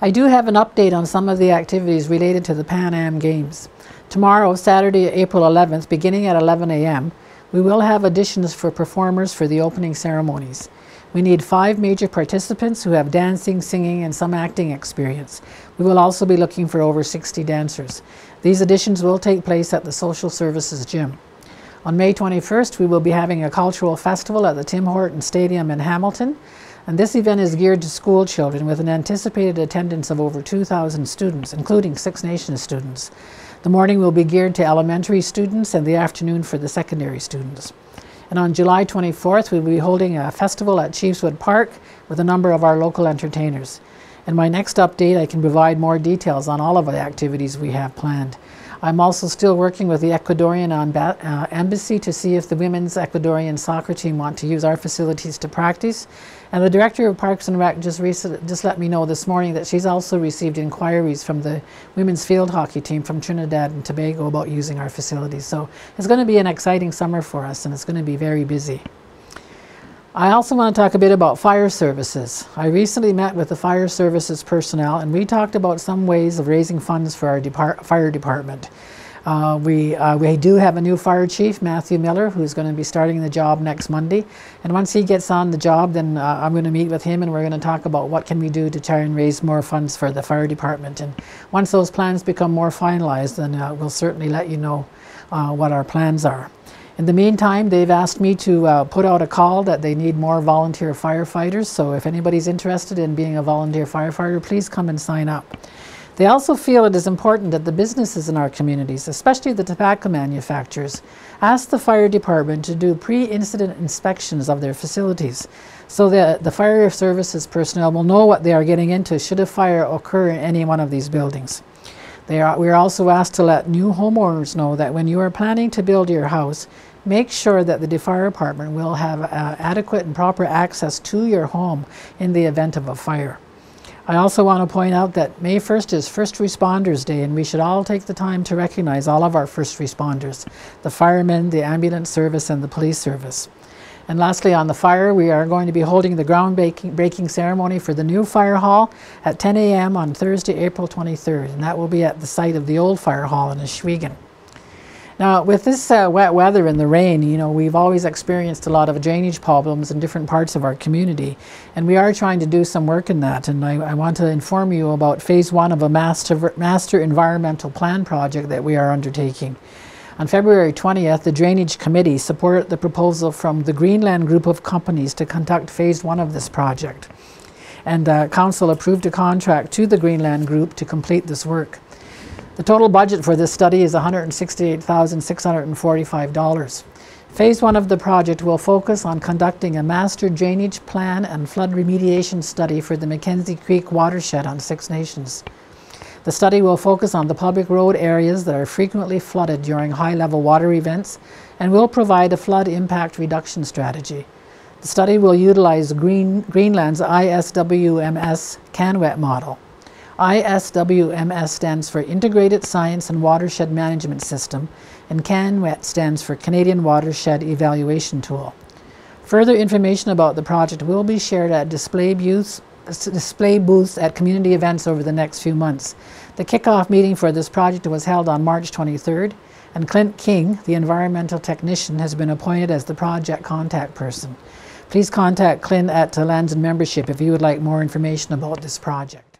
I do have an update on some of the activities related to the Pan Am Games. Tomorrow, Saturday, April 11th, beginning at 11 a.m., we will have auditions for performers for the opening ceremonies. We need 5 major participants who have dancing, singing, and some acting experience. We will also be looking for over 60 dancers. These auditions will take place at the Social Services Gym. On May 21st, we will be having a cultural festival at the Tim Hortons Stadium in Hamilton, and this event is geared to school children with an anticipated attendance of over 2,000 students, including Six Nations students. The morning will be geared to elementary students and the afternoon for the secondary students. And on July 24th, we will be holding a festival at Chiefswood Park with a number of our local entertainers. In my next update, I can provide more details on all of the activities we have planned. I'm also still working with the Ecuadorian Embassy to see if the women's Ecuadorian soccer team want to use our facilities to practice. And the Director of Parks and Rec just let me know this morning that she's also received inquiries from the women's field hockey team from Trinidad and Tobago about using our facilities. So it's going to be an exciting summer for us, and it's going to be very busy. I also want to talk a bit about fire services. I recently met with the fire services personnel, and we talked about some ways of raising funds for our fire department. We do have a new fire chief, Matthew Miller, who's going to be starting the job next Monday. And once he gets on the job, then I'm going to meet with him, and we're going to talk about what can we do to try and raise more funds for the fire department. And once those plans become more finalized, then we'll certainly let you know what our plans are. In the meantime, they've asked me to put out a call that they need more volunteer firefighters. So if anybody's interested in being a volunteer firefighter, please come and sign up. They also feel it is important that the businesses in our communities, especially the tobacco manufacturers, ask the fire department to do pre-incident inspections of their facilities so that the fire services personnel will know what they are getting into should a fire occur in any one of these buildings. We are also asked to let new homeowners know that when you are planning to build your house, make sure that the fire department will have adequate and proper access to your home in the event of a fire. I also want to point out that May 1st is First Responders Day, and we should all take the time to recognize all of our first responders, the firemen, the ambulance service, and the police service. And lastly, on the fire, we are going to be holding the groundbreaking ceremony for the new fire hall at 10 a.m. on Thursday, April 23rd, and that will be at the site of the old fire hall in Ohsweken. Now, with this wet weather and the rain, you know, we've always experienced a lot of drainage problems in different parts of our community, and we are trying to do some work in that. And I want to inform you about phase 1 of a master environmental plan project that we are undertaking. On February 20th, the Drainage Committee supported the proposal from the Greenland Group of companies to conduct phase 1 of this project. And Council approved a contract to the Greenland Group to complete this work. The total budget for this study is $168,645. Phase 1 of the project will focus on conducting a master drainage plan and flood remediation study for the Mackenzie Creek watershed on Six Nations. The study will focus on the public road areas that are frequently flooded during high-level water events and will provide a flood impact reduction strategy. The study will utilize Greenland's ISWMS CANWET model. ISWMS stands for Integrated Science and Watershed Management System, and CANWET stands for Canadian Watershed Evaluation Tool. Further information about the project will be shared at display booths at community events over the next few months. The kickoff meeting for this project was held on March 23rd, and Clint King, the environmental technician, has been appointed as the project contact person. Please contact Clint at Lands and Membership if you would like more information about this project.